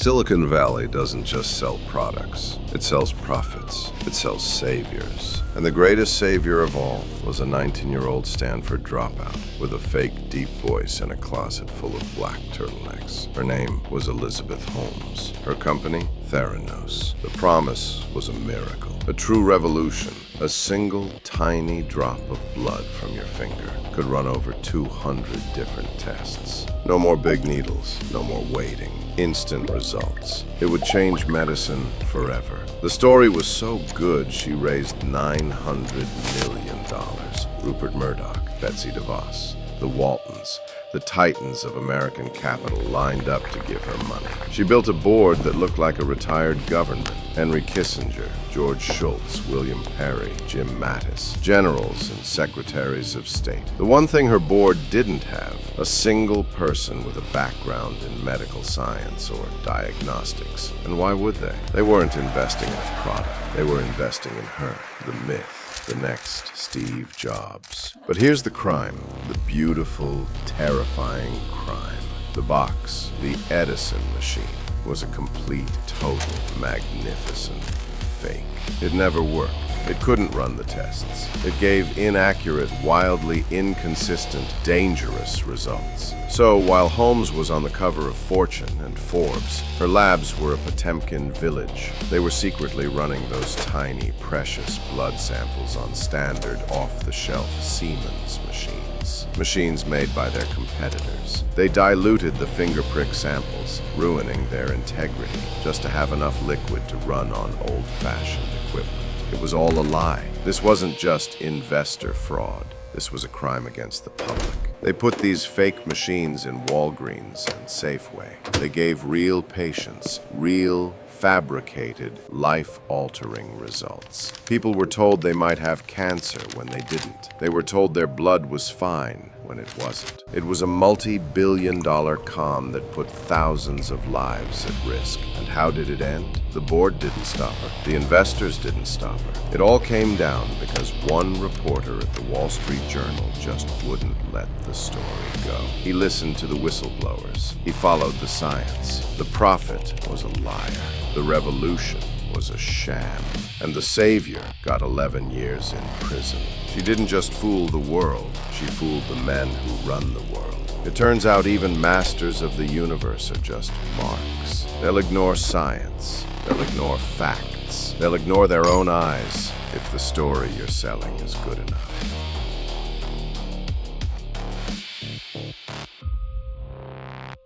Silicon Valley doesn't just sell products. It sells profits. It sells saviors. And the greatest savior of all was a 19-year-old Stanford dropout with a fake deep voice and a closet full of black turtlenecks. Her name was Elizabeth Holmes. Her company, Theranos. The promise was a miracle, a true revolution. A single tiny drop of blood from your finger could run over 200 different tests. No more big needles, no more waiting. Instant results. It would change medicine forever. The story was so good, she raised $900 million. Rupert Murdoch, Betsy DeVos, the Waltons, the titans of American capital lined up to give her money. She built a board that looked like a retired government. Henry Kissinger, George Shultz, William Perry, Jim Mattis, generals and secretaries of state. The one thing her board didn't have, a single person with a background in medical science or diagnostics. And why would they? They weren't investing in a product. They were investing in her, the myth. The next Steve Jobs. But here's the crime, the beautiful, terrifying crime. The box, the Edison machine, was a complete, total, magnificent fake. It never worked. It couldn't run the tests. It gave inaccurate, wildly inconsistent, dangerous results. So, while Holmes was on the cover of Fortune and Forbes, her labs were a Potemkin village. They were secretly running those tiny, precious blood samples on standard, off-the-shelf Siemens machines. Machines made by their competitors. They diluted the finger prick samples, ruining their integrity, just to have enough liquid to run on old-fashioned equipment. It was all a lie. This wasn't just investor fraud. This was a crime against the public. They put these fake machines in Walgreens and Safeway. They gave real patients, real, fabricated, life-altering results. People were told they might have cancer when they didn't. They were told their blood was fine when it wasn't. It was a multi-billion-dollar con that put thousands of lives at risk. And how did it end? The board didn't stop her. The investors didn't stop her. It all came down because one reporter at the Wall Street Journal just wouldn't let the story go. He listened to the whistleblowers. He followed the science. The prophet was a liar. The revolution was a sham. And the savior got 11 years in prison. She didn't just fool the world, she fooled the men who run the world. It turns out even masters of the universe are just marks. They'll ignore science. They'll ignore facts. They'll ignore their own eyes if the story you're selling is good enough.